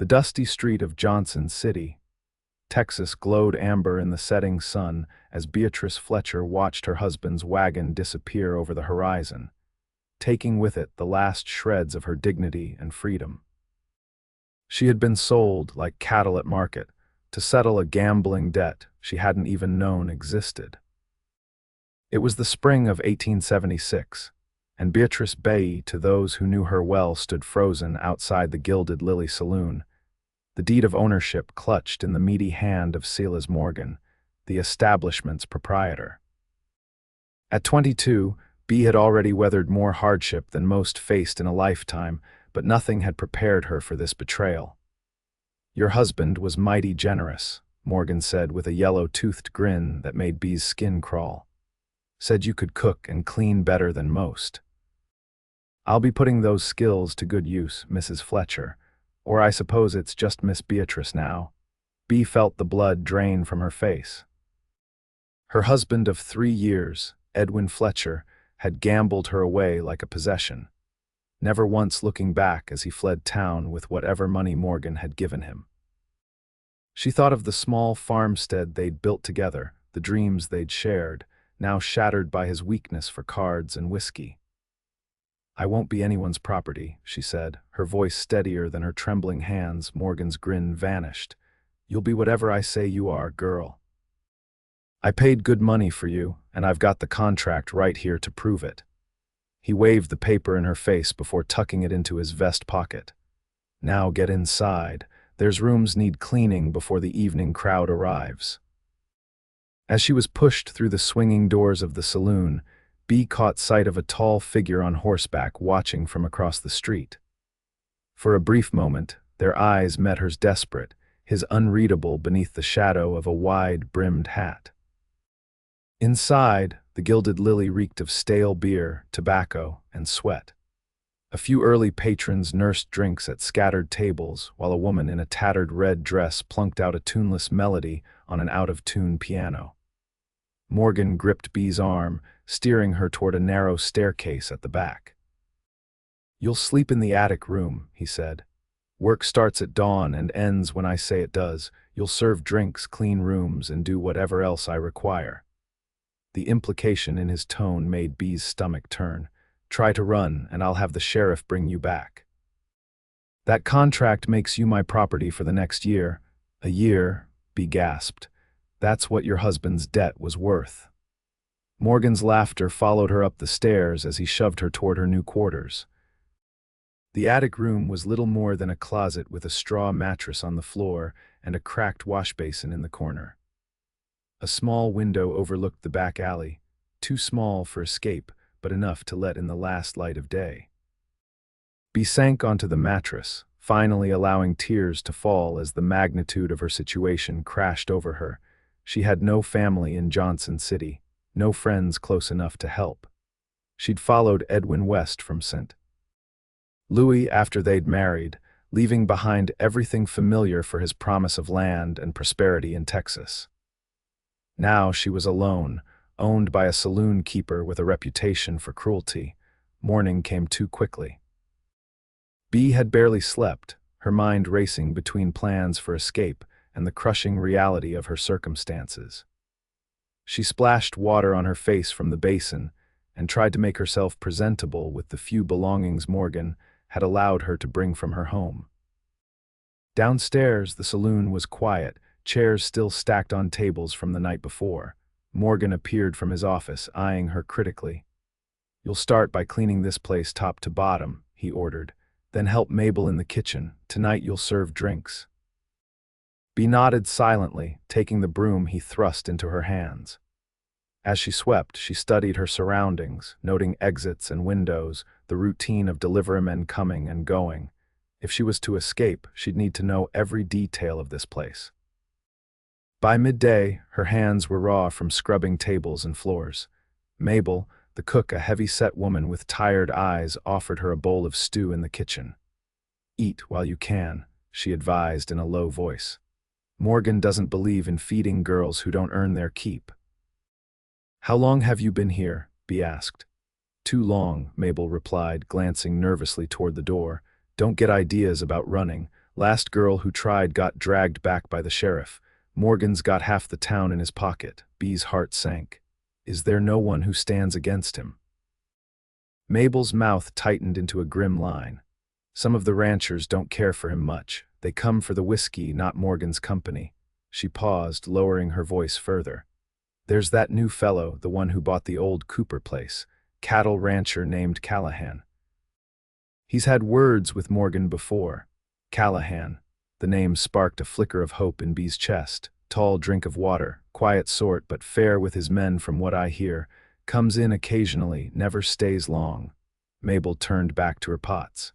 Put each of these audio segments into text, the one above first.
The dusty street of Johnson City, Texas glowed amber in the setting sun as Beatrice Fletcher watched her husband's wagon disappear over the horizon, taking with it the last shreds of her dignity and freedom. She had been sold, like cattle at market, to settle a gambling debt she hadn't even known existed. It was the spring of 1876, and Beatrice Bay, to those who knew her well, stood frozen outside the Gilded Lily Saloon, the deed of ownership clutched in the meaty hand of Silas Morgan, the establishment's proprietor. At 22, Bea had already weathered more hardship than most faced in a lifetime, but nothing had prepared her for this betrayal. "Your husband was mighty generous," Morgan said with a yellow-toothed grin that made Bea's skin crawl. "Said you could cook and clean better than most." "I'll be putting those skills to good use, Mrs. Fletcher. Or I suppose it's just Miss Beatrice now." Bea felt the blood drain from her face. Her husband of 3 years, Edwin Fletcher, had gambled her away like a possession, never once looking back as he fled town with whatever money Morgan had given him. She thought of the small farmstead they'd built together, the dreams they'd shared, now shattered by his weakness for cards and whiskey. "I won't be anyone's property," she said, her voice steadier than her trembling hands. Morgan's grin vanished. "You'll be whatever I say you are, girl. I paid good money for you, and I've got the contract right here to prove it." He waved the paper in her face before tucking it into his vest pocket. "Now get inside. There's rooms need cleaning before the evening crowd arrives." As she was pushed through the swinging doors of the saloon, Bea caught sight of a tall figure on horseback watching from across the street. For a brief moment, their eyes met hers, desperate, his unreadable beneath the shadow of a wide-brimmed hat. Inside, the Gilded Lily reeked of stale beer, tobacco, and sweat. A few early patrons nursed drinks at scattered tables, while a woman in a tattered red dress plunked out a tuneless melody on an out-of-tune piano. Morgan gripped Bea's arm, steering her toward a narrow staircase at the back. "You'll sleep in the attic room," he said. "Work starts at dawn and ends when I say it does. You'll serve drinks, clean rooms, and do whatever else I require." The implication in his tone made Bea's stomach turn. "Try to run, and I'll have the sheriff bring you back." "That contract makes you my property for the next year." "A year," Bea gasped. "That's what your husband's debt was worth." Morgan's laughter followed her up the stairs as he shoved her toward her new quarters. The attic room was little more than a closet with a straw mattress on the floor and a cracked washbasin in the corner. A small window overlooked the back alley, too small for escape, but enough to let in the last light of day. Bea sank onto the mattress, finally allowing tears to fall as the magnitude of her situation crashed over her. She had no family in Johnson City, no friends close enough to help. She'd followed Edwin west from St. Louis after they'd married, leaving behind everything familiar for his promise of land and prosperity in Texas. Now she was alone, owned by a saloon keeper with a reputation for cruelty. Morning came too quickly. Bea had barely slept, her mind racing between plans for escape and the crushing reality of her circumstances. She splashed water on her face from the basin and tried to make herself presentable with the few belongings Morgan had allowed her to bring from her home. Downstairs, the saloon was quiet, chairs still stacked on tables from the night before. Morgan appeared from his office, eyeing her critically. "You'll start by cleaning this place top to bottom," he ordered. "Then help Mabel in the kitchen. Tonight you'll serve drinks." Bea nodded silently, taking the broom he thrust into her hands. As she swept, she studied her surroundings, noting exits and windows, the routine of deliverymen coming and going. If she was to escape, she'd need to know every detail of this place. By midday, her hands were raw from scrubbing tables and floors. Mabel, the cook, a heavy-set woman with tired eyes, offered her a bowl of stew in the kitchen. "Eat while you can," she advised in a low voice. "Morgan doesn't believe in feeding girls who don't earn their keep." "How long have you been here?" Bea asked. "Too long," Mabel replied, glancing nervously toward the door. "Don't get ideas about running. Last girl who tried got dragged back by the sheriff. Morgan's got half the town in his pocket. Bee's heart sank. Is there no one who stands against him? Mabel's mouth tightened into a grim line. Some of the ranchers don't care for him much. They come for the whiskey, not Morgan's company. She paused, lowering her voice further. There's that new fellow, the one who bought the old Cooper place, cattle rancher named Callahan. He's had words with Morgan before. Callahan. The name sparked a flicker of hope in Bee's chest. Tall drink of water, quiet sort but fair with his men from what I hear. Comes in occasionally, never stays long. Mabel turned back to her pots.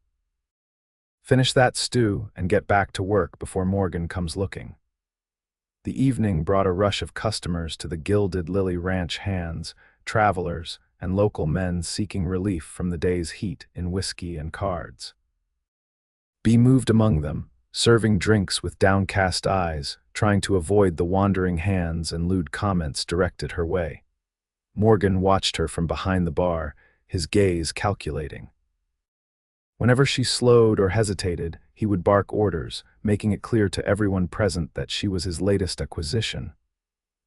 Finish that stew and get back to work before Morgan comes looking. The evening brought a rush of customers to the Gilded Lily Ranch hands, travelers, and local men seeking relief from the day's heat in whiskey and cards. Bee moved among them, serving drinks with downcast eyes, trying to avoid the wandering hands and lewd comments directed her way. Morgan watched her from behind the bar, his gaze calculating. Whenever she slowed or hesitated, he would bark orders, making it clear to everyone present that she was his latest acquisition.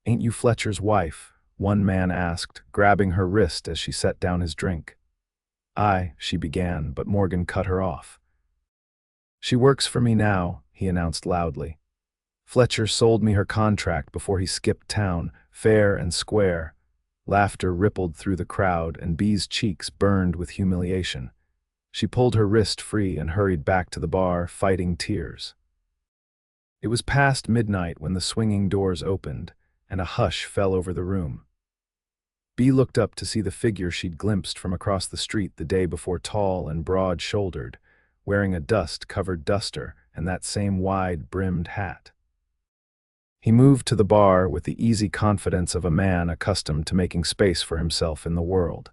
"Ain't you Fletcher's wife?" one man asked, grabbing her wrist as she set down his drink. "Aye," she began, but Morgan cut her off. "She works for me now," he announced loudly. "Fletcher sold me her contract before he skipped town, fair and square." Laughter rippled through the crowd, and Bee's cheeks burned with humiliation. She pulled her wrist free and hurried back to the bar, fighting tears. It was past midnight when the swinging doors opened, and a hush fell over the room. Bee looked up to see the figure she'd glimpsed from across the street the day before, tall and broad-shouldered, wearing a dust-covered duster and that same wide-brimmed hat. He moved to the bar with the easy confidence of a man accustomed to making space for himself in the world.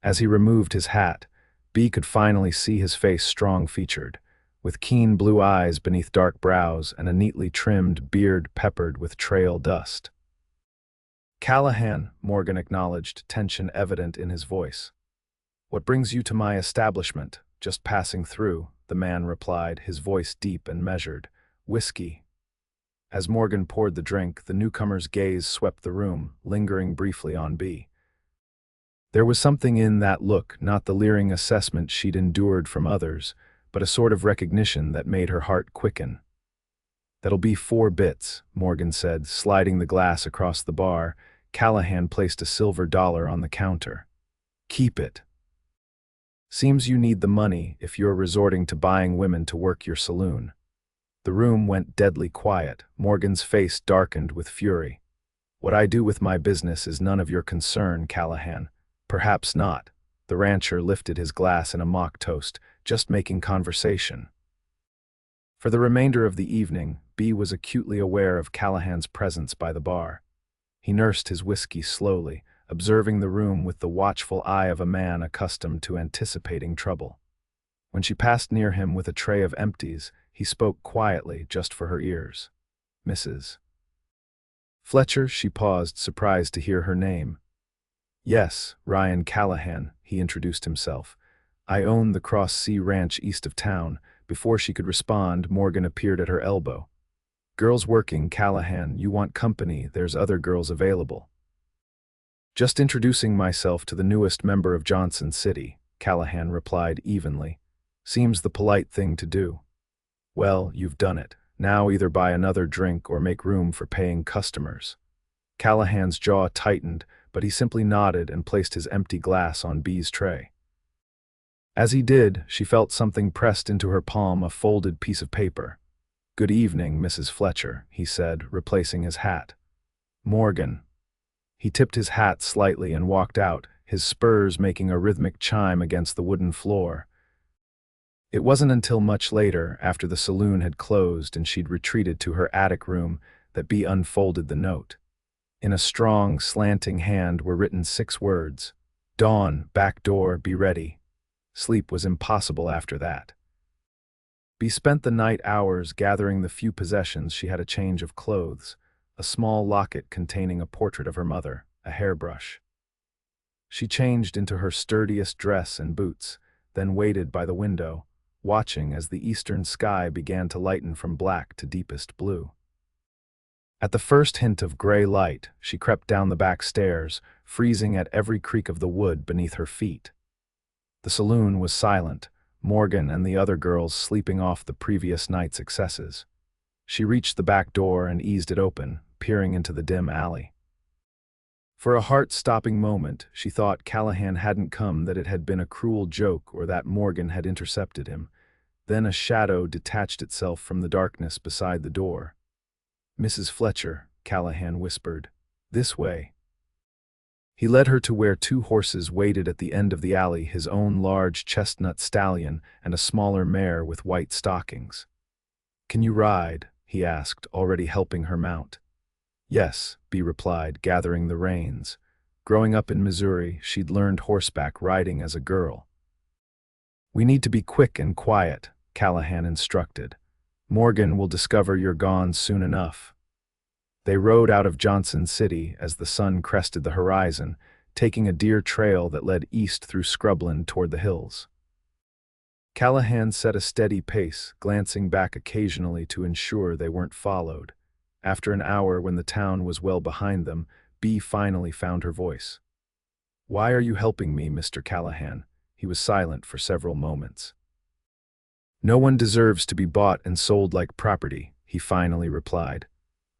As he removed his hat, Bee could finally see his face strong-featured, with keen blue eyes beneath dark brows and a neatly trimmed beard peppered with trail dust. "Callahan," Morgan acknowledged, tension evident in his voice. "What brings you to my establishment?" "Just passing through," the man replied, his voice deep and measured. "Whiskey." As Morgan poured the drink, the newcomer's gaze swept the room, lingering briefly on Bee. There was something in that look, not the leering assessment she'd endured from others, but a sort of recognition that made her heart quicken. "That'll be 4 bits, Morgan said, sliding the glass across the bar. Callahan placed a silver dollar on the counter. "Keep it. Seems you need the money if you're resorting to buying women to work your saloon." The room went deadly quiet. Morgan's face darkened with fury. "What I do with my business is none of your concern, Callahan." "Perhaps not." The rancher lifted his glass in a mock toast, "just making conversation." For the remainder of the evening, Bee was acutely aware of Callahan's presence by the bar. He nursed his whiskey slowly, observing the room with the watchful eye of a man accustomed to anticipating trouble. When she passed near him with a tray of empties, he spoke quietly, just for her ears. "Mrs. Fletcher?" She paused, surprised to hear her name. "Yes, Ryan Callahan," he introduced himself. "I own the CrossC Ranch east of town." Before she could respond, Morgan appeared at her elbow. "Girls working, Callahan. You want company, there's other girls available." "Just introducing myself to the newest member of Johnson City," Callahan replied evenly. "Seems the polite thing to do." "Well, you've done it. Now either buy another drink or make room for paying customers." Callahan's jaw tightened, but he simply nodded and placed his empty glass on Bee's tray. As he did, she felt something pressed into her palm, a folded piece of paper. "Good evening, Mrs. Fletcher," he said, replacing his hat. "Morgan." He tipped his hat slightly and walked out, his spurs making a rhythmic chime against the wooden floor. It wasn't until much later, after the saloon had closed and she'd retreated to her attic room, that Bee unfolded the note. In a strong, slanting hand were written 6 words. "Dawn, back door, be ready." Sleep was impossible after that. Bee spent the night hours gathering the few possessions she had: a change of clothes, a small locket containing a portrait of her mother, a hairbrush. She changed into her sturdiest dress and boots, then waited by the window, watching as the eastern sky began to lighten from black to deepest blue. At the first hint of gray light, she crept down the back stairs, freezing at every creak of the wood beneath her feet. The saloon was silent, Morgan and the other girls sleeping off the previous night's excesses. She reached the back door and eased it open, peering into the dim alley. For a heart-stopping moment, she thought Callahan hadn't come, that it had been a cruel joke, or that Morgan had intercepted him. Then a shadow detached itself from the darkness beside the door. "Mrs. Fletcher," Callahan whispered. "This way." He led her to where two horses waited at the end of the alley, his own large chestnut stallion and a smaller mare with white stockings. "Can you ride?" he asked, already helping her mount. "Yes," Bea replied, gathering the reins. Growing up in Missouri, she'd learned horseback riding as a girl. "We need to be quick and quiet," Callahan instructed. "Morgan will discover you're gone soon enough." They rode out of Johnson City as the sun crested the horizon, taking a deer trail that led east through scrubland toward the hills. Callahan set a steady pace, glancing back occasionally to ensure they weren't followed. After an hour, when the town was well behind them, Bea finally found her voice. "Why are you helping me, Mr. Callahan?" He was silent for several moments. "No one deserves to be bought and sold like property," he finally replied.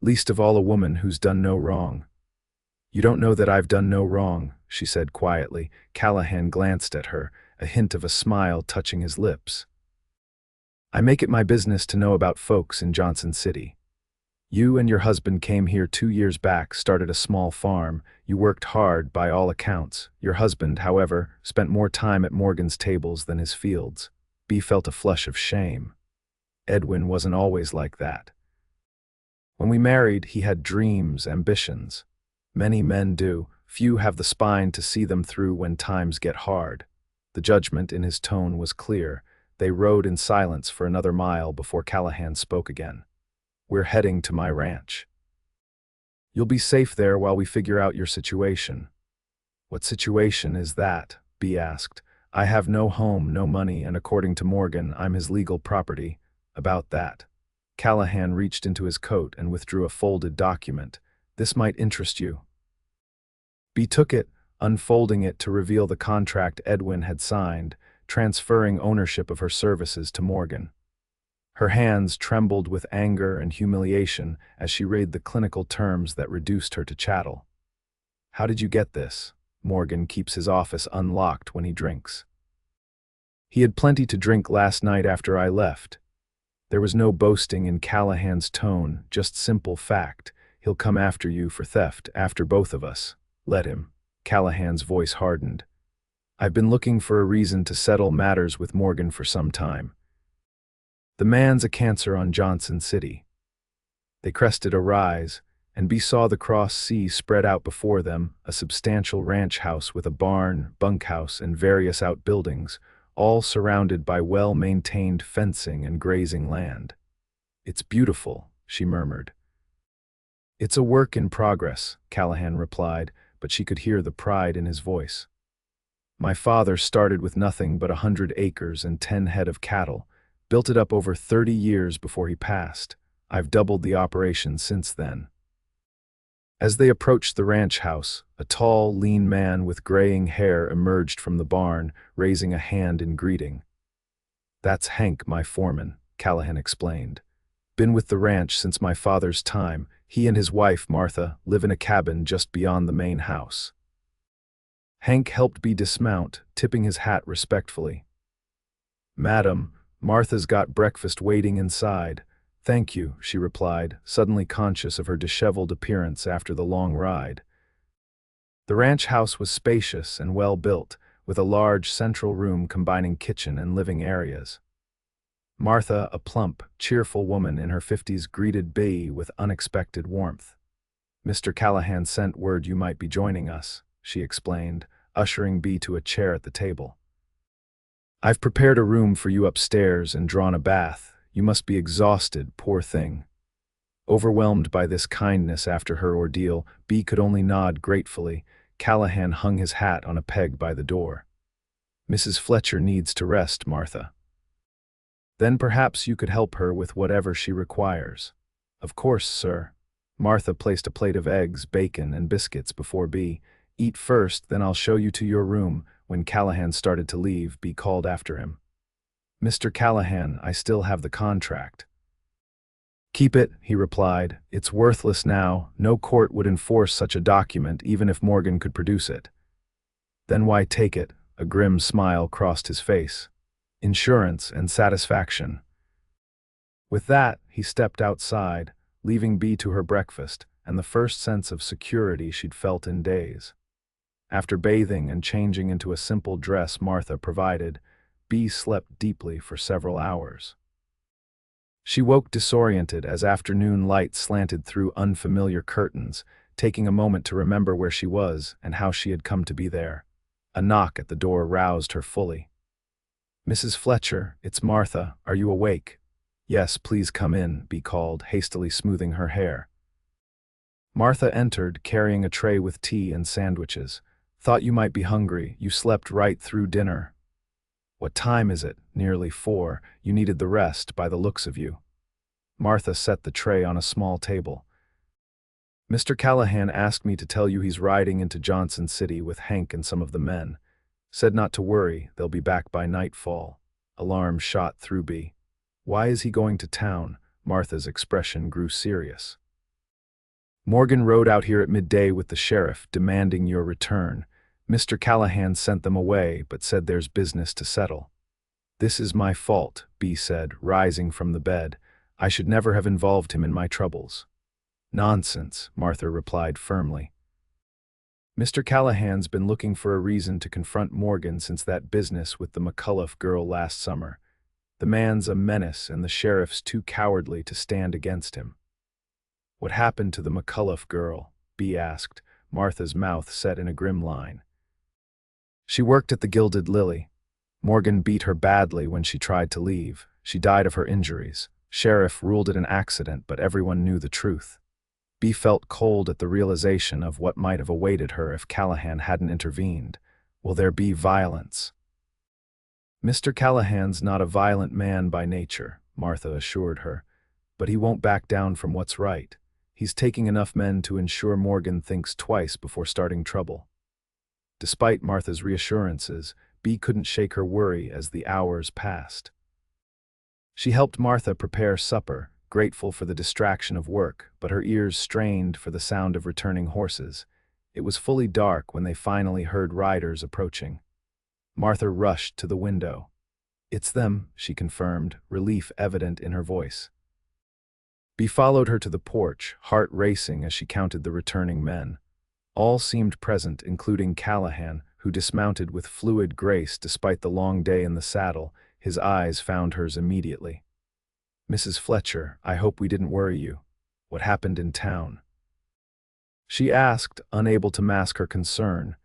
"Least of all a woman who's done no wrong." "You don't know that I've done no wrong," she said quietly. Callahan glanced at her, a hint of a smile touching his lips. "I make it my business to know about folks in Johnson City. You and your husband came here 2 years back, started a small farm. You worked hard by all accounts. Your husband, however, spent more time at Morgan's tables than his fields." Bea felt a flush of shame. Edwin wasn't always like that. "When we married, he had dreams, ambitions. Many men do. Few have the spine to see them through when times get hard." The judgment in his tone was clear. They rode in silence for another mile before Callahan spoke again. "We're heading to my ranch. You'll be safe there while we figure out your situation." "What situation is that?" Bea asked. "I have no home, no money, and according to Morgan, I'm his legal property." "About that." Callahan reached into his coat and withdrew a folded document. "This might interest you." Bea took it, unfolding it to reveal the contract Edwin had signed, transferring ownership of her services to Morgan. Her hands trembled with anger and humiliation as she read the clinical terms that reduced her to chattel. "How did you get this?" Morgan keeps his office unlocked when he drinks. "He had plenty to drink last night after I left." There was no boasting in Callahan's tone, just simple fact. "He'll come after you for theft, after both of us. Let him." Callahan's voice hardened. "I've been looking for a reason to settle matters with Morgan for some time. The man's a cancer on Johnson City." They crested a rise, and Bea saw the CrossC spread out before them, a substantial ranch house with a barn, bunkhouse, and various outbuildings, all surrounded by well-maintained fencing and grazing land. "It's beautiful," she murmured. "It's a work in progress," Callahan replied, but she could hear the pride in his voice. "My father started with nothing but 100 acres and 10 head of cattle, built it up over 30 years before he passed. I've doubled the operation since then." As they approached the ranch house, a tall, lean man with graying hair emerged from the barn, raising a hand in greeting. "That's Hank, my foreman," Callahan explained. "Been with the ranch since my father's time. He and his wife, Martha, live in a cabin just beyond the main house." Hank helped Bea dismount, tipping his hat respectfully. "Madam, Martha's got breakfast waiting inside." "Thank you," she replied, suddenly conscious of her disheveled appearance after the long ride. The ranch house was spacious and well built, with a large central room combining kitchen and living areas. Martha, a plump, cheerful woman in her 50s, greeted Bea with unexpected warmth. "Mr. Callahan sent word you might be joining us," she explained, ushering Bea to a chair at the table. "I've prepared a room for you upstairs and drawn a bath. You must be exhausted, poor thing." Overwhelmed by this kindness after her ordeal, Bea could only nod gratefully. Callahan hung his hat on a peg by the door. "Mrs. Fletcher needs to rest, Martha." Then perhaps you could help her with whatever she requires. Of course, sir. Martha placed a plate of eggs, bacon, and biscuits before B. Eat first, then I'll show you to your room. When Callahan started to leave, B called after him. Mr. Callahan, I still have the contract. Keep it, he replied. It's worthless now. No court would enforce such a document, even if Morgan could produce it. Then why take it? A grim smile crossed his face. Insurance and satisfaction. With that, he stepped outside, leaving B to her breakfast and the first sense of security she'd felt in days. After bathing and changing into a simple dress Martha provided, B slept deeply for several hours. She woke disoriented as afternoon light slanted through unfamiliar curtains, taking a moment to remember where she was and how she had come to be there. A knock at the door roused her fully. Mrs. Fletcher, it's Martha. Are you awake? Yes, please come in, B called, hastily smoothing her hair. Martha entered, carrying a tray with tea and sandwiches. Thought you might be hungry. You slept right through dinner. What time is it? Nearly 4. You needed the rest, by the looks of you. Martha set the tray on a small table. Mr. Callahan asked me to tell you he's riding into Johnson City with Hank and some of the men. Said not to worry, they'll be back by nightfall. Alarm shot through B. Why is he going to town? Martha's expression grew serious. Morgan rode out here at midday with the sheriff, demanding your return. Mr. Callahan sent them away, but said there's business to settle. This is my fault, B said, rising from the bed. I should never have involved him in my troubles. Nonsense, Martha replied firmly. Mr. Callahan's been looking for a reason to confront Morgan since that business with the McCullough girl last summer. The man's a menace and the sheriff's too cowardly to stand against him. What happened to the McCullough girl? B asked, Martha's mouth set in a grim line. She worked at the Gilded Lily. Morgan beat her badly when she tried to leave. She died of her injuries. Sheriff ruled it an accident, but everyone knew the truth. B felt cold at the realization of what might have awaited her if Callahan hadn't intervened. Will there be violence? Mr. Callahan's not a violent man by nature, Martha assured her, but he won't back down from what's right. He's taking enough men to ensure Morgan thinks twice before starting trouble. Despite Martha's reassurances, B couldn't shake her worry as the hours passed. She helped Martha prepare supper, grateful for the distraction of work, but her ears strained for the sound of returning horses. It was fully dark when they finally heard riders approaching. Martha rushed to the window. It's them, she confirmed, relief evident in her voice. B followed her to the porch, heart racing as she counted the returning men. All seemed present, including Callahan, who dismounted with fluid grace despite the long day in the saddle. His eyes found hers immediately. Mrs. Fletcher, I hope we didn't worry you. What happened in town? She asked, unable to mask her concern.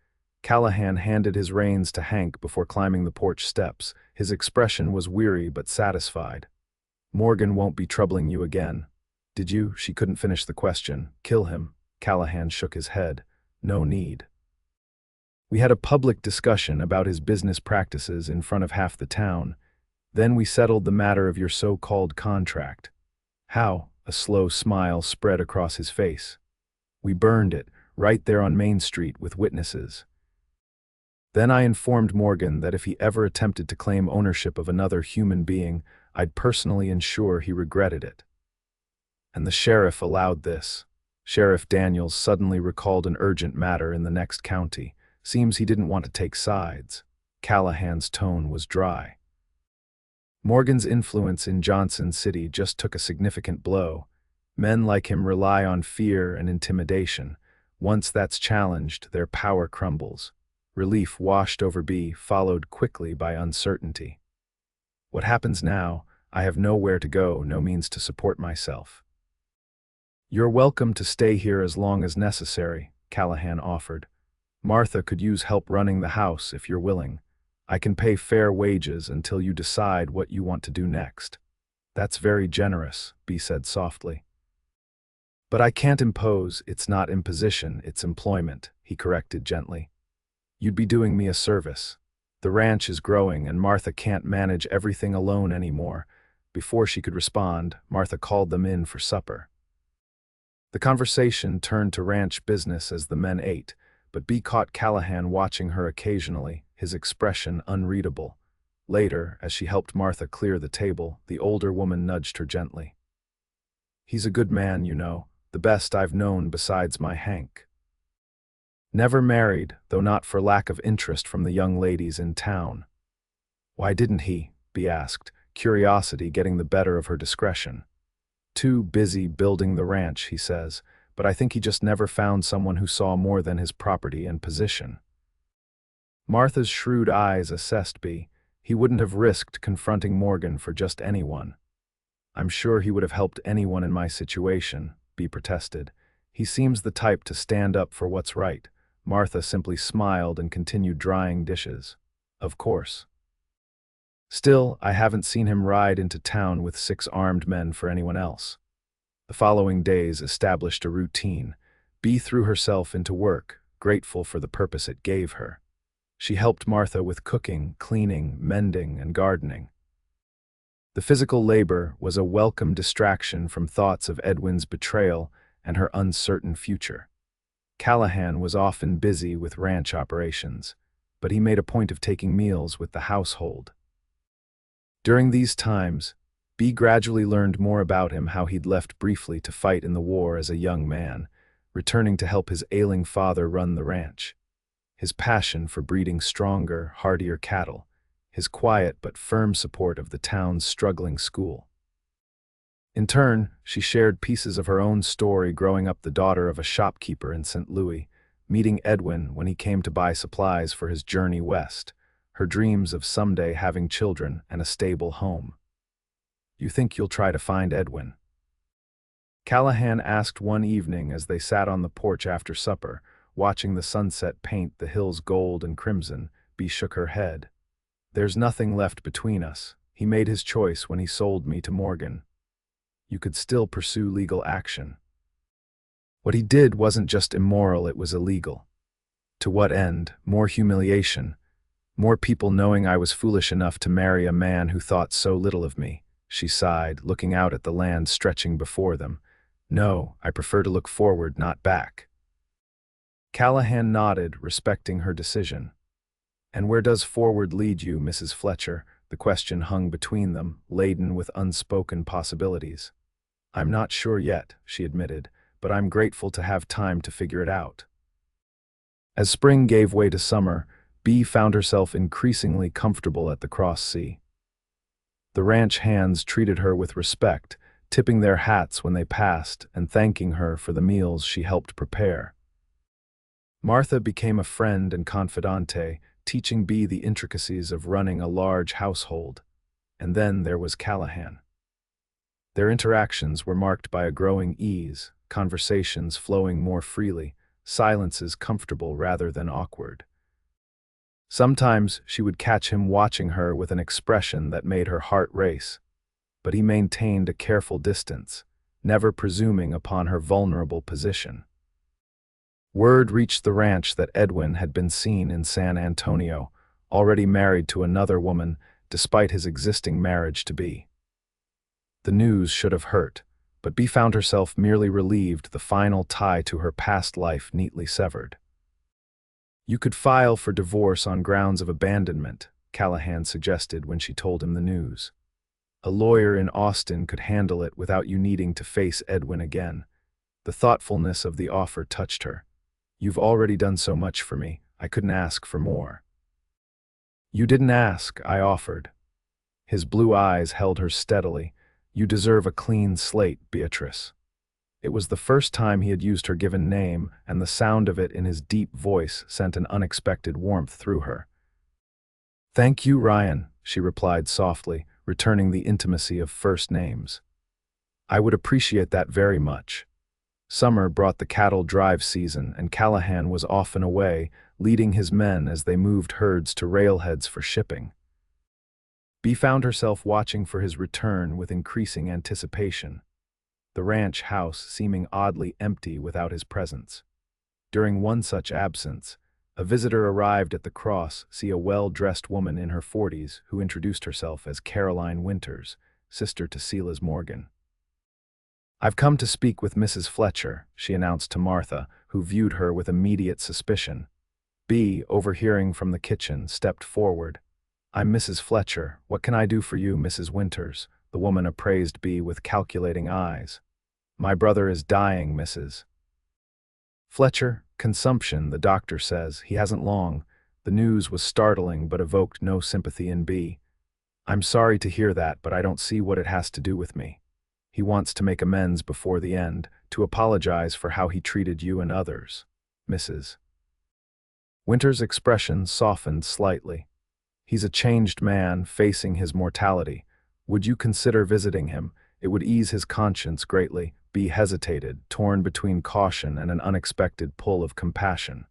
Callahan handed his reins to Hank before climbing the porch steps. His expression was weary but satisfied. Morgan won't be troubling you again. Did you? She couldn't finish the question. Kill him. Callahan shook his head. No need. We had a public discussion about his business practices in front of half the town. Then we settled the matter of your so-called contract. How? A slow smile spread across his face. We burned it, right there on Main Street with witnesses. Then I informed Morgan that if he ever attempted to claim ownership of another human being, I'd personally ensure he regretted it. And the sheriff allowed this. Sheriff Daniels suddenly recalled an urgent matter in the next county. Seems he didn't want to take sides. Callahan's tone was dry. Morgan's influence in Johnson City just took a significant blow. Men like him rely on fear and intimidation. Once that's challenged, their power crumbles. Relief washed over B, followed quickly by uncertainty. What happens now? I have nowhere to go, no means to support myself. You're welcome to stay here as long as necessary, Callahan offered. Martha could use help running the house if you're willing. I can pay fair wages until you decide what you want to do next. That's very generous, B said softly. But I can't impose. It's not imposition, it's employment, he corrected gently. You'd be doing me a service. The ranch is growing and Martha can't manage everything alone anymore. Before she could respond, Martha called them in for supper. The conversation turned to ranch business as the men ate, but Bea caught Callahan watching her occasionally, his expression unreadable. Later, as she helped Martha clear the table, the older woman nudged her gently. "He's a good man, you know, the best I've known besides my Hank. Never married, though not for lack of interest from the young ladies in town." "Why didn't he?" Bea asked, curiosity getting the better of her discretion. "Too busy building the ranch," he says, "but I think he just never found someone who saw more than his property and position." Martha's shrewd eyes assessed Bea. He wouldn't have risked confronting Morgan for just anyone. "I'm sure he would have helped anyone in my situation," Bea protested. "He seems the type to stand up for what's right." Martha simply smiled and continued drying dishes. "Of course. Still, I haven't seen him ride into town with 6 armed men for anyone else." The following days established a routine. Bea threw herself into work, grateful for the purpose it gave her. She helped Martha with cooking, cleaning, mending, and gardening. The physical labor was a welcome distraction from thoughts of Edwin's betrayal and her uncertain future. Callahan was often busy with ranch operations, but he made a point of taking meals with the household. During these times, Bea gradually learned more about him, how he'd left briefly to fight in the war as a young man, returning to help his ailing father run the ranch. His passion for breeding stronger, hardier cattle, his quiet but firm support of the town's struggling school. In turn, she shared pieces of her own story growing up the daughter of a shopkeeper in St. Louis, meeting Edwin when he came to buy supplies for his journey west, her dreams of someday having children and a stable home. "You think you'll try to find Edwin?" Callahan asked one evening as they sat on the porch after supper, watching the sunset paint the hills gold and crimson. Bea shook her head. "There's nothing left between us. He made his choice when he sold me to Morgan. You could still pursue legal action." "What he did wasn't just immoral, it was illegal." "To what end? More humiliation. More people knowing I was foolish enough to marry a man who thought so little of me." She sighed, looking out at the land stretching before them. "No, I prefer to look forward, not back." Callahan nodded, respecting her decision. "And where does forward lead you, Mrs. Fletcher?" The question hung between them, laden with unspoken possibilities. "I'm not sure yet," she admitted, "but I'm grateful to have time to figure it out." As spring gave way to summer, Bea found herself increasingly comfortable at the CrossC. The ranch hands treated her with respect, tipping their hats when they passed and thanking her for the meals she helped prepare. Martha became a friend and confidante, teaching Bea the intricacies of running a large household. And then there was Callahan. Their interactions were marked by a growing ease, conversations flowing more freely, silences comfortable rather than awkward. Sometimes she would catch him watching her with an expression that made her heart race, but he maintained a careful distance, never presuming upon her vulnerable position. Word reached the ranch that Edwin had been seen in San Antonio, already married to another woman, despite his existing marriage to Bea. The news should have hurt, but Bea found herself merely relieved, the final tie to her past life neatly severed. "You could file for divorce on grounds of abandonment," Callahan suggested when she told him the news. "A lawyer in Austin could handle it without you needing to face Edwin again." The thoughtfulness of the offer touched her. "You've already done so much for me, I couldn't ask for more." "You didn't ask, I offered." His blue eyes held her steadily. "You deserve a clean slate, Beatrice." It was the first time he had used her given name, and the sound of it in his deep voice sent an unexpected warmth through her. "Thank you, Ryan," she replied softly, returning the intimacy of first names. "I would appreciate that very much." Summer brought the cattle drive season, and Callahan was often away, leading his men as they moved herds to railheads for shipping. Bea found herself watching for his return with increasing anticipation, the ranch house seeming oddly empty without his presence. During one such absence, a visitor arrived at the CrossC, a well-dressed woman in her 40s who introduced herself as Caroline Winters, sister to Silas Morgan. "I've come to speak with Mrs. Fletcher," she announced to Martha, who viewed her with immediate suspicion. Bea, overhearing from the kitchen, stepped forward. "I'm Mrs. Fletcher. What can I do for you, Mrs. Winters?" The woman appraised Bea with calculating eyes. "My brother is dying, Mrs. Fletcher. Consumption, the doctor says. He hasn't long." The news was startling but evoked no sympathy in Bea. "I'm sorry to hear that, but I don't see what it has to do with me. He wants to make amends before the end, to apologize for how he treated you and others, Mrs. Winters' expression softened slightly. "He's a changed man, facing his mortality. Would you consider visiting him? It would ease his conscience greatly." Bea hesitated, torn between caution and an unexpected pull of compassion.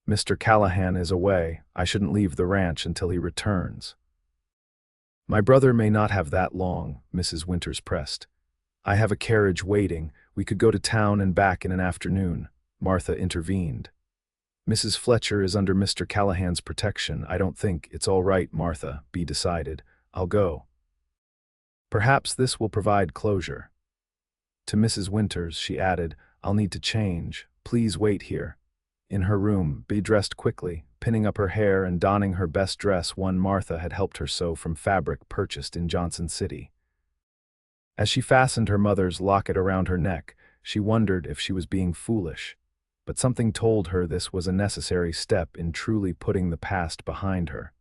"Mr. Callahan is away. I shouldn't leave the ranch until he returns." "My brother may not have that long," Mrs. Winters pressed. "I have a carriage waiting. We could go to town and back in an afternoon." Martha intervened. "Mrs. Fletcher is under Mr. Callahan's protection. I don't think it's all right, Martha," Bea decided. "I'll go. Perhaps this will provide closure." To Mrs. Winters, she added, "I'll need to change. Please wait here." In her room, Bea dressed quickly, pinning up her hair and donning her best dress, one Martha had helped her sew from fabric purchased in Johnson City. As she fastened her mother's locket around her neck, she wondered if she was being foolish, but something told her this was a necessary step in truly putting the past behind her.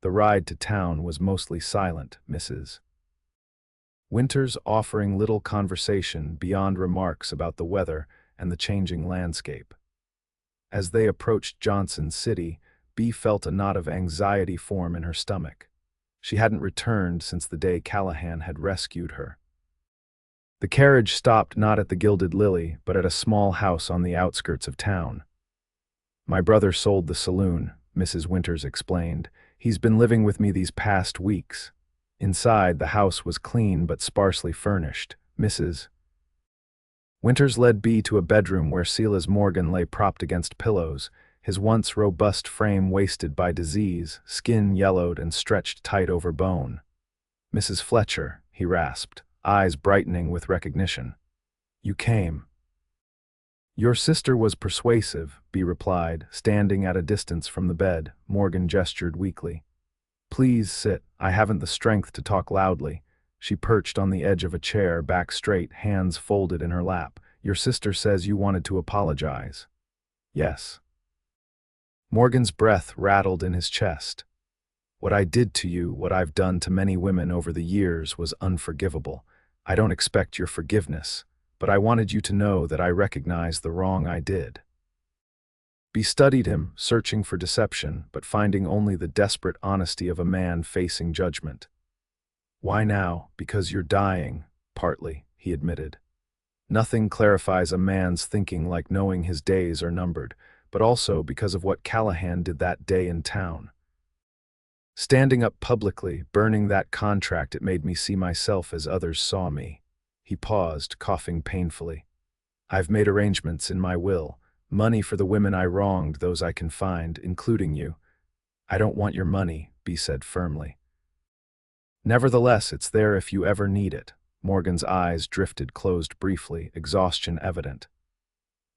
The ride to town was mostly silent, Mrs. Winters offering little conversation beyond remarks about the weather and the changing landscape. As they approached Johnson City, Bea felt a knot of anxiety form in her stomach. She hadn't returned since the day Callahan had rescued her. The carriage stopped not at the Gilded Lily, but at a small house on the outskirts of town. "My brother sold the saloon," Mrs. Winters explained. "He's been living with me these past weeks." Inside, the house was clean but sparsely furnished. Mrs. Winters led Bea to a bedroom where Silas Morgan lay propped against pillows, his once robust frame wasted by disease, skin yellowed and stretched tight over bone. "Mrs. Fletcher," he rasped, eyes brightening with recognition. "You came." "Your sister was persuasive," Bea replied, standing at a distance from the bed. Morgan gestured weakly. "Please sit. I haven't the strength to talk loudly." She perched on the edge of a chair, back straight, hands folded in her lap. "Your sister says you wanted to apologize." "Yes." Morgan's breath rattled in his chest. "What I did to you, what I've done to many women over the years, was unforgivable. I don't expect your forgiveness, but I wanted you to know that I recognize the wrong I did." Bea studied him, searching for deception, but finding only the desperate honesty of a man facing judgment. "Why now? Because you're dying." "Partly," he admitted. "Nothing clarifies a man's thinking like knowing his days are numbered, but also because of what Callahan did that day in town. Standing up publicly, burning that contract, it made me see myself as others saw me." He paused, coughing painfully. "I've made arrangements in my will. Money for the women I wronged, those I can find, including you." "I don't want your money," Bea said firmly. "Nevertheless, it's there if you ever need it." Morgan's eyes drifted closed briefly, exhaustion evident.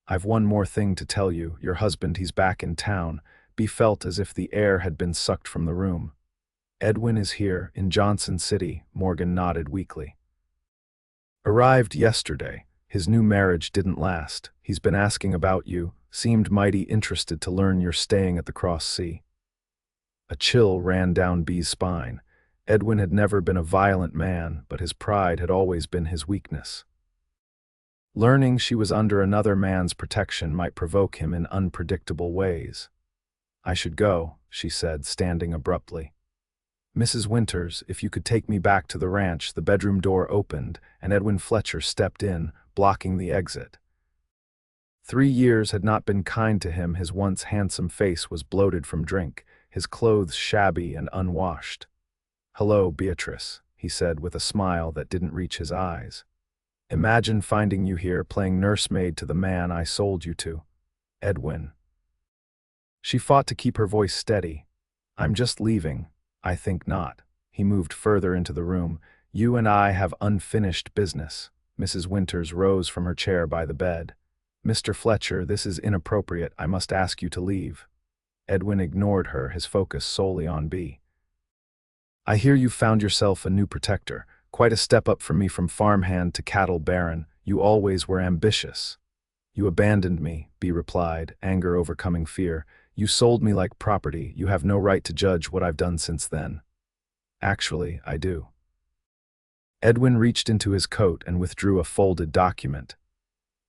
"I've one more thing to tell you. Your husband, he's back in town." Bea felt as if the air had been sucked from the room. "Edwin is here, in Johnson City," Morgan nodded weakly. "Arrived yesterday. His new marriage didn't last. He's been asking about you, seemed mighty interested to learn you're staying at the CrossC." A chill ran down Bea's spine. Edwin had never been a violent man, but his pride had always been his weakness. Learning she was under another man's protection might provoke him in unpredictable ways. "I should go," she said, standing abruptly. "Mrs. Winters, if you could take me back to the ranch." The bedroom door opened, and Edwin Fletcher stepped in, blocking the exit. 3 years had not been kind to him. His once handsome face was bloated from drink, his clothes shabby and unwashed. "Hello, Beatrice," he said with a smile that didn't reach his eyes. "Imagine finding you here playing nursemaid to the man I sold you to. Edwin." She fought to keep her voice steady. "I'm just leaving." "I think not." He moved further into the room. You and I have unfinished business. Mrs. Winters rose from her chair by the bed. Mr. Fletcher, this is inappropriate. I must ask you to leave. Edwin ignored her, his focus solely on B. I hear you found yourself a new protector. Quite a step up for me from farmhand to cattle baron. You always were ambitious. You abandoned me, B replied, anger overcoming fear. You sold me like property. You have no right to judge what I've done since then. Actually, I do. Edwin reached into his coat and withdrew a folded document.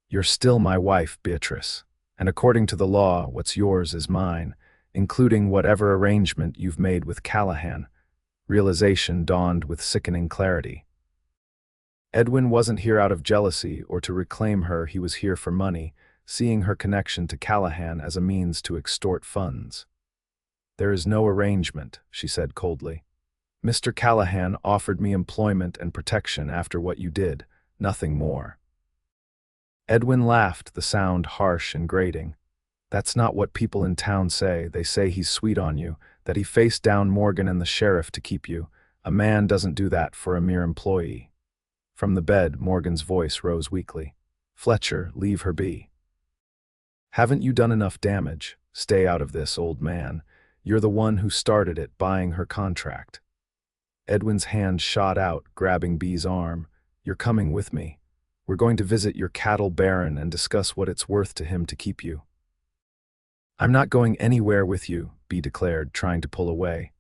You're still my wife, Beatrice, and according to the law, what's yours is mine, including whatever arrangement you've made with Callahan. Realization dawned with sickening clarity. Edwin wasn't here out of jealousy or to reclaim her, he was here for money, seeing her connection to Callahan as a means to extort funds. There is no arrangement, she said coldly. Mr. Callahan offered me employment and protection after what you did, nothing more. Edwin laughed, the sound harsh and grating. That's not what people in town say. They say he's sweet on you, that he faced down Morgan and the sheriff to keep you. A man doesn't do that for a mere employee. From the bed, Morgan's voice rose weakly. Fletcher, leave her be. Haven't you done enough damage? Stay out of this, old man. You're the one who started it, buying her contract. Edwin's hand shot out, grabbing B's arm. You're coming with me. We're going to visit your cattle baron and discuss what it's worth to him to keep you. I'm not going anywhere with you, B declared, trying to pull away.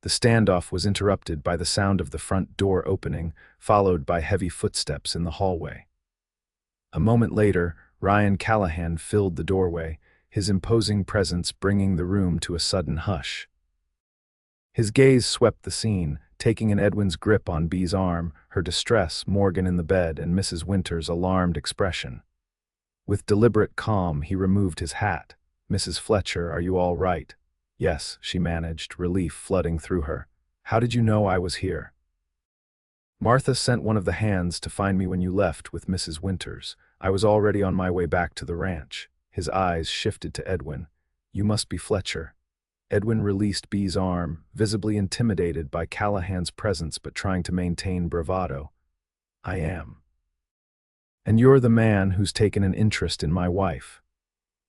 The standoff was interrupted by the sound of the front door opening, followed by heavy footsteps in the hallway. A moment later, Ryan Callahan filled the doorway, his imposing presence bringing the room to a sudden hush. His gaze swept the scene, taking in Edwin's grip on B's arm, her distress, Morgan in the bed, and Mrs. Winters' alarmed expression. With deliberate calm, he removed his hat. Mrs. Fletcher, are you all right? Yes, she managed, relief flooding through her. How did you know I was here? Martha sent one of the hands to find me when you left with Mrs. Winters. I was already on my way back to the ranch. His eyes shifted to Edwin. You must be Fletcher. Edwin released B's arm, visibly intimidated by Callahan's presence but trying to maintain bravado. I am. And you're the man who's taken an interest in my wife.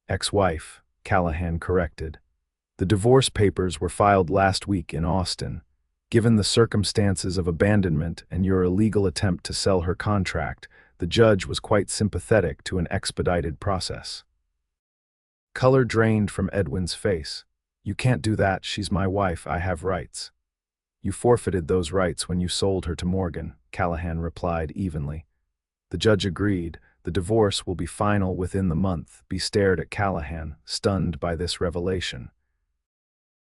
Ex-wife, Callahan corrected. The divorce papers were filed last week in Austin. Given the circumstances of abandonment and your illegal attempt to sell her contract, the judge was quite sympathetic to an expedited process. Color drained from Edwin's face. You can't do that, she's my wife, I have rights. You forfeited those rights when you sold her to Morgan, Callahan replied evenly. The judge agreed. The divorce will be final within the month. B stared at Callahan, stunned by this revelation.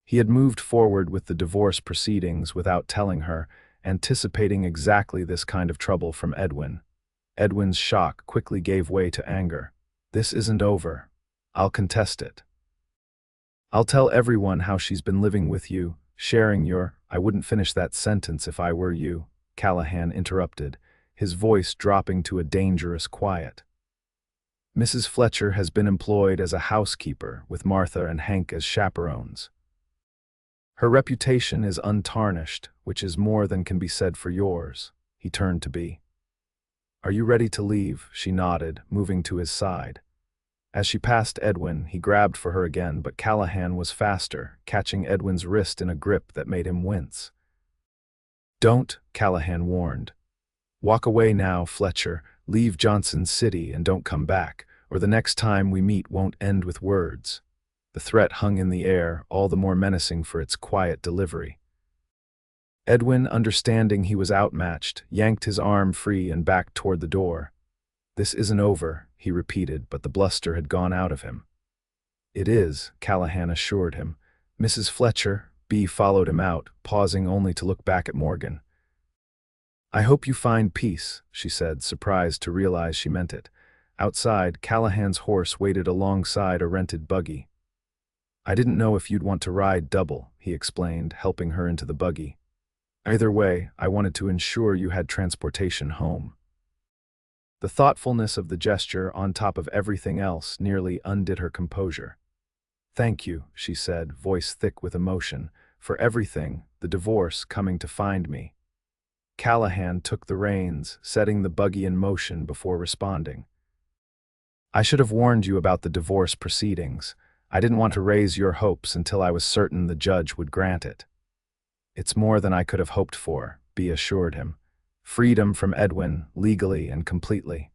He had moved forward with the divorce proceedings without telling her, anticipating exactly this kind of trouble from Edwin. Edwin's shock quickly gave way to anger. This isn't over. I'll contest it. I'll tell everyone how she's been living with you, sharing your— I wouldn't finish that sentence if I were you, Callahan interrupted, his voice dropping to a dangerous quiet. Mrs. Fletcher has been employed as a housekeeper with Martha and Hank as chaperones. Her reputation is untarnished, which is more than can be said for yours. He turned to B. Are you ready to leave? She nodded, moving to his side. As she passed Edwin, he grabbed for her again, but Callahan was faster, catching Edwin's wrist in a grip that made him wince. Don't, Callahan warned. Walk away now, Fletcher. Leave Johnson City and don't come back, or the next time we meet won't end with words. The threat hung in the air, all the more menacing for its quiet delivery. Edwin, understanding he was outmatched, yanked his arm free and backed toward the door. This isn't over, he repeated, but the bluster had gone out of him. It is, Callahan assured him. Mrs. Fletcher, B followed him out, pausing only to look back at Morgan. I hope you find peace, she said, surprised to realize she meant it. Outside, Callahan's horse waited alongside a rented buggy. I didn't know if you'd want to ride double, he explained, helping her into the buggy. Either way, I wanted to ensure you had transportation home. The thoughtfulness of the gesture, on top of everything else, nearly undid her composure. Thank you, she said, voice thick with emotion, for everything, the divorce coming to find me. Callahan took the reins, setting the buggy in motion before responding. I should have warned you about the divorce proceedings. I didn't want to raise your hopes until I was certain the judge would grant it. It's more than I could have hoped for, Bea assured him. Freedom from Edwin, legally and completely.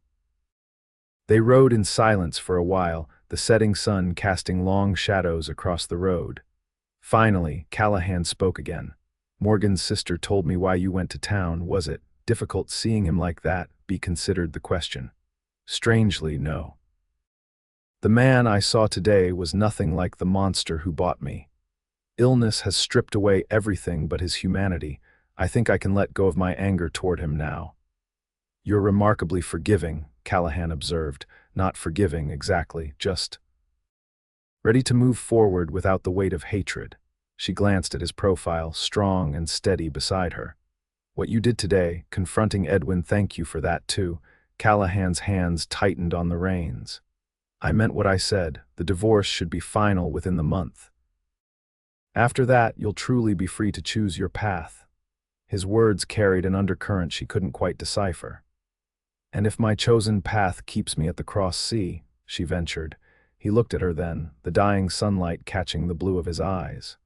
They rode in silence for a while, the setting sun casting long shadows across the road. Finally, Callahan spoke again. Morgan's sister told me why you went to town. Was it difficult seeing him like that? Bea considered the question. Strangely, no. The man I saw today was nothing like the monster who bought me. Illness has stripped away everything but his humanity. I think I can let go of my anger toward him now. You're remarkably forgiving, Callahan observed. Not forgiving, exactly, just ready to move forward without the weight of hatred. She glanced at his profile, strong and steady beside her. What you did today, confronting Edwin, thank you for that too. Callahan's hands tightened on the reins. I meant what I said. The divorce should be final within the month. After that, you'll truly be free to choose your path. His words carried an undercurrent she couldn't quite decipher. And if my chosen path keeps me at the CrossC, she ventured. He looked at her then, the dying sunlight catching the blue of his eyes.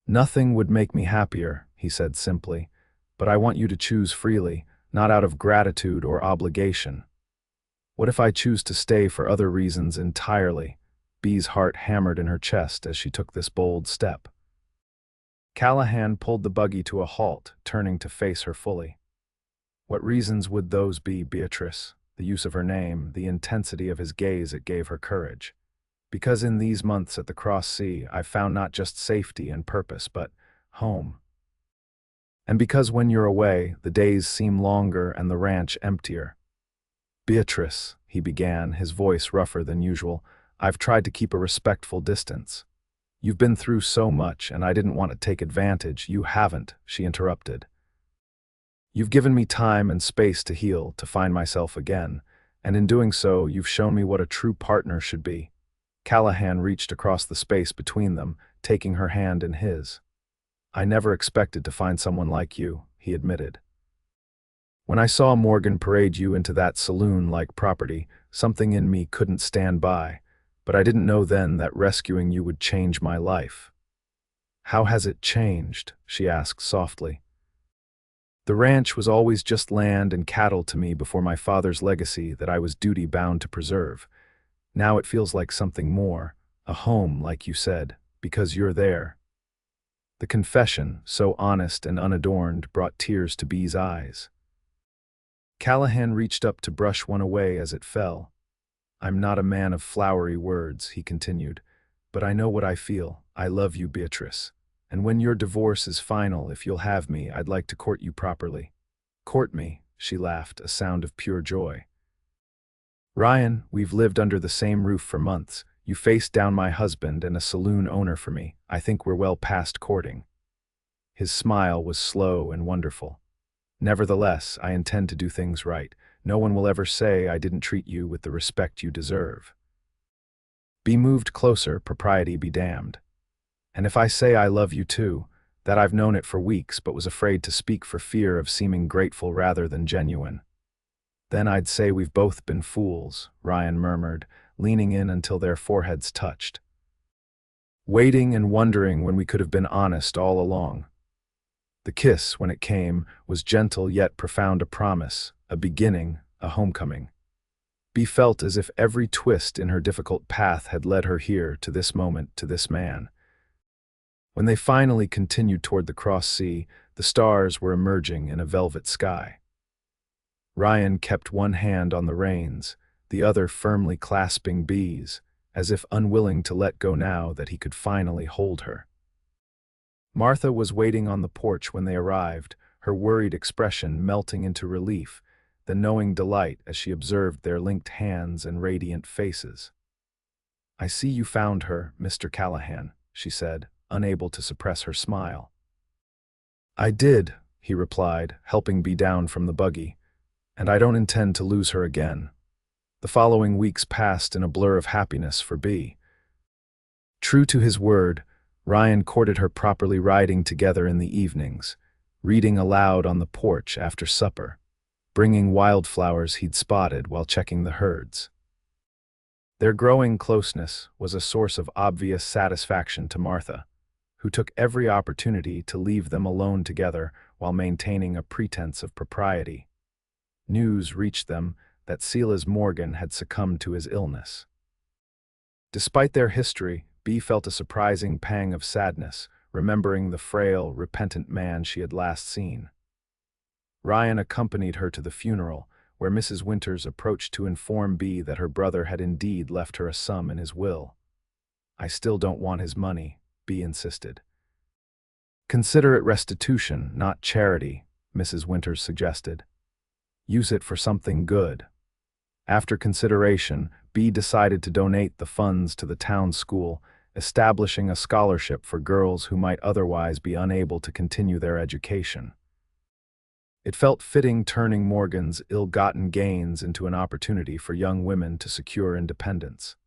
Nothing would make me happier, he said simply, but I want you to choose freely, not out of gratitude or obligation. What if I choose to stay for other reasons entirely? Bea's heart hammered in her chest as she took this bold step. Callahan pulled the buggy to a halt, turning to face her fully. What reasons would those be, Beatrice? The use of her name, the intensity of his gaze, it gave her courage. Because in these months at the CrossC, I've found not just safety and purpose, but home. And because when you're away, the days seem longer and the ranch emptier. Beatrice, he began, his voice rougher than usual, I've tried to keep a respectful distance. You've been through so much, and I didn't want to take advantage. You haven't, she interrupted. You've given me time and space to heal, to find myself again, and in doing so, you've shown me what a true partner should be. Callahan reached across the space between them, taking her hand in his. I never expected to find someone like you, he admitted. When I saw Morgan parade you into that saloon-like property, something in me couldn't stand by, but I didn't know then that rescuing you would change my life. How has it changed? She asked softly. The ranch was always just land and cattle to me before my father's legacy that I was duty-bound to preserve. Now it feels like something more, a home, like you said, because you're there. The confession, so honest and unadorned, brought tears to Bea's eyes. Callahan reached up to brush one away as it fell. I'm not a man of flowery words, he continued, but I know what I feel. I love you, Beatrice. And when your divorce is final, if you'll have me, I'd like to court you properly. Court me, she laughed, a sound of pure joy. Ryan, we've lived under the same roof for months. You faced down my husband and a saloon owner for me. I think we're well past courting. His smile was slow and wonderful. Nevertheless, I intend to do things right. No one will ever say I didn't treat you with the respect you deserve. Be moved closer, propriety be damned. And if I say I love you too, that I've known it for weeks but was afraid to speak for fear of seeming grateful rather than genuine. Then I'd say we've both been fools, Ryan murmured, leaning in until their foreheads touched. Waiting and wondering when we could have been honest all along. The kiss, when it came, was gentle yet profound, a promise, a beginning, a homecoming. Bea felt as if every twist in her difficult path had led her here, to this moment, to this man. When they finally continued toward the CrossC, the stars were emerging in a velvet sky. Ryan kept one hand on the reins, the other firmly clasping Bea's, as if unwilling to let go now that he could finally hold her. Martha was waiting on the porch when they arrived, her worried expression melting into relief, the knowing delight as she observed their linked hands and radiant faces. I see you found her, Mr. Callahan, she said, unable to suppress her smile. I did, he replied, helping Bea down from the buggy, and I don't intend to lose her again. The following weeks passed in a blur of happiness for Bea. True to his word, Ryan courted her properly, riding together in the evenings, reading aloud on the porch after supper, bringing wildflowers he'd spotted while checking the herds. Their growing closeness was a source of obvious satisfaction to Martha, who took every opportunity to leave them alone together while maintaining a pretense of propriety. News reached them that Silas Morgan had succumbed to his illness. Despite their history, Bea felt a surprising pang of sadness, remembering the frail, repentant man she had last seen. Ryan accompanied her to the funeral, where Mrs. Winters approached to inform Bea that her brother had indeed left her a sum in his will. "I still don't want his money," Bea insisted. "Consider it restitution, not charity," Mrs. Winters suggested. "Use it for something good." After consideration, Bea decided to donate the funds to the town school, establishing a scholarship for girls who might otherwise be unable to continue their education. It felt fitting turning Morgan's ill-gotten gains into an opportunity for young women to secure independence.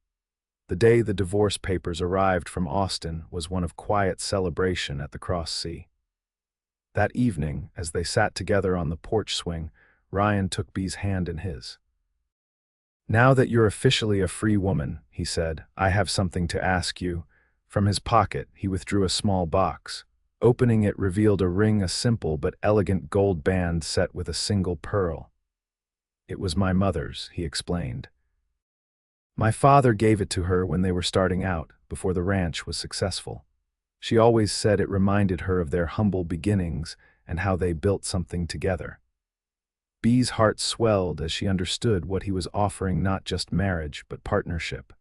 The day the divorce papers arrived from Austin was one of quiet celebration at the CrossC. That evening, as they sat together on the porch swing, Ryan took Bea's hand in his. "Now that you're officially a free woman," he said, "I have something to ask you." From his pocket, he withdrew a small box. Opening it revealed a simple but elegant gold band set with a single pearl. "It was my mother's," he explained. "My father gave it to her when they were starting out, before the ranch was successful. She always said it reminded her of their humble beginnings and how they built something together." Bea's heart swelled as she understood what he was offering, not just marriage, but partnership.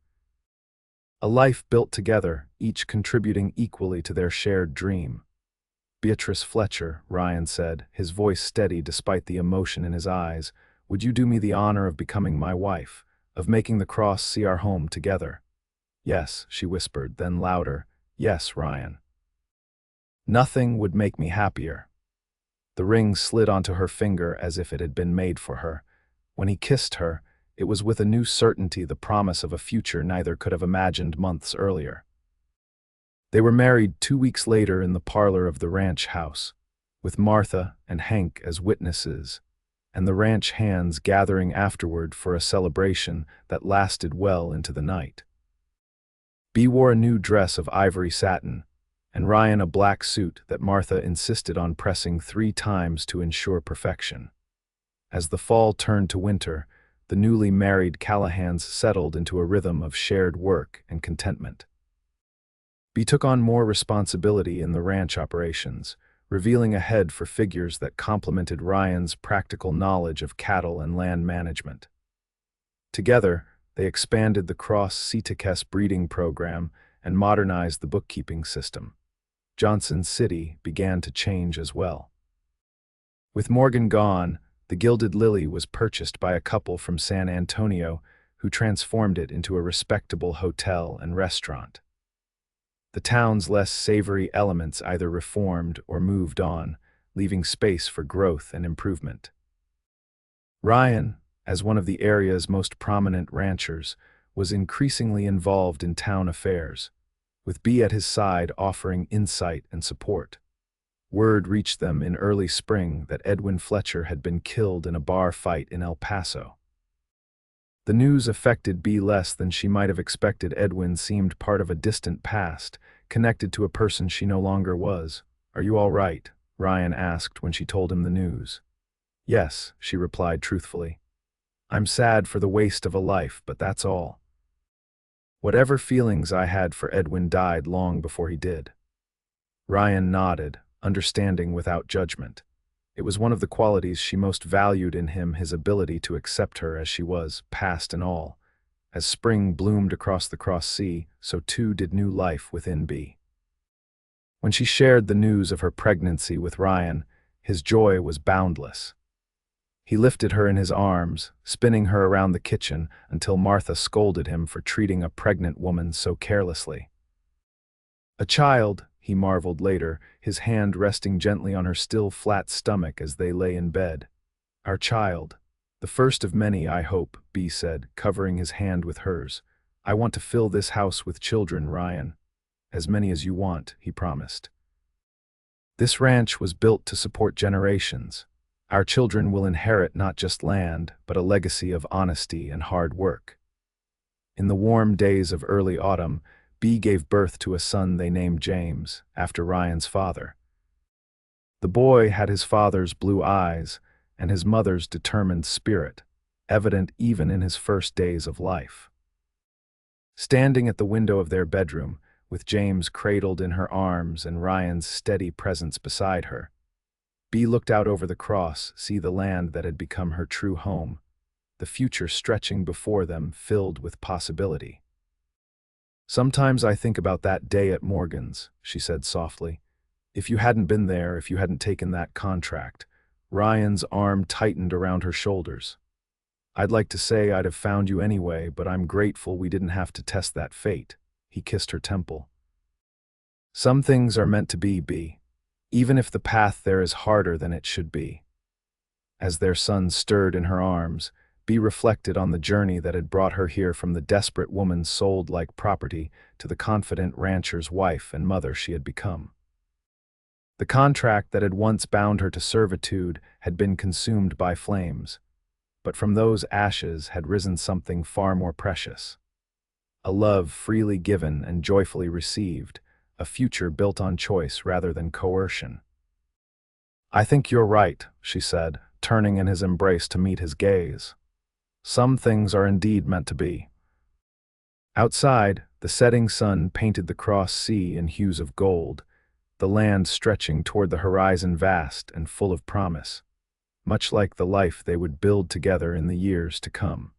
A life built together, each contributing equally to their shared dream. "Beatrice Fletcher," Ryan said, his voice steady despite the emotion in his eyes, "would you do me the honor of becoming my wife, of making the CrossC our home together?" "Yes," she whispered, then louder, "Yes, Ryan." "Nothing would make me happier." The ring slid onto her finger as if it had been made for her. When he kissed her, it was with a new certainty, the promise of a future neither could have imagined months earlier. They were married 2 weeks later in the parlor of the ranch house, with Martha and Hank as witnesses, and the ranch hands gathering afterward for a celebration that lasted well into the night. Bea wore a new dress of ivory satin, and Ryan a black suit that Martha insisted on pressing 3 times to ensure perfection. As the fall turned to winter, the newly married Callahans settled into a rhythm of shared work and contentment. Bea took on more responsibility in the ranch operations, revealing a head for figures that complemented Ryan's practical knowledge of cattle and land management. Together, they expanded the CrossC breeding program and modernized the bookkeeping system. Johnson City began to change as well. With Morgan gone, the Gilded Lily was purchased by a couple from San Antonio who transformed it into a respectable hotel and restaurant. The town's less savory elements either reformed or moved on, leaving space for growth and improvement. Ryan, as one of the area's most prominent ranchers, was increasingly involved in town affairs, with Bea at his side offering insight and support. Word reached them in early spring that Edwin Fletcher had been killed in a bar fight in El Paso. The news affected Bea less than she might have expected. Edwin seemed part of a distant past, connected to a person she no longer was. "Are you all right?" Ryan asked when she told him the news. "Yes," she replied truthfully. "I'm sad for the waste of a life, but that's all. Whatever feelings I had for Edwin died long before he did." Ryan nodded, understanding without judgment. It was one of the qualities she most valued in him, his ability to accept her as she was, past and all. As spring bloomed across the CrossC, so too did new life within Bea. When she shared the news of her pregnancy with Ryan, his joy was boundless. He lifted her in his arms, spinning her around the kitchen until Martha scolded him for treating a pregnant woman so carelessly. "A child," he marveled later, his hand resting gently on her still flat stomach as they lay in bed. "Our child. The first of many, I hope," Bea said, covering his hand with hers. "I want to fill this house with children, Ryan. As many as you want," he promised. This ranch was built to support generations. Our children will inherit not just land, but a legacy of honesty and hard work. In the warm days of early autumn, Bea gave birth to a son they named James, after Ryan's father. The boy had his father's blue eyes and his mother's determined spirit, evident even in his first days of life. Standing at the window of their bedroom, with James cradled in her arms and Ryan's steady presence beside her, Bea looked out over the cross, see the land that had become her true home, the future stretching before them filled with possibility. "Sometimes I think about that day at Morgan's," she said softly. "If you hadn't been there, if you hadn't taken that contract." Ryan's arm tightened around her shoulders. "I'd like to say I'd have found you anyway, but I'm grateful we didn't have to test that fate." He kissed her temple. "Some things are meant to be, Bea, even if the path there is harder than it should be." As their son stirred in her arms, Bea reflected on the journey that had brought her here, from the desperate woman sold like property to the confident rancher's wife and mother she had become. The contract that had once bound her to servitude had been consumed by flames, but from those ashes had risen something far more precious. A love freely given and joyfully received, a future built on choice rather than coercion. "I think you're right," she said, turning in his embrace to meet his gaze. "Some things are indeed meant to be." Outside, the setting sun painted the CrossC in hues of gold, the land stretching toward the horizon vast and full of promise, much like the life they would build together in the years to come.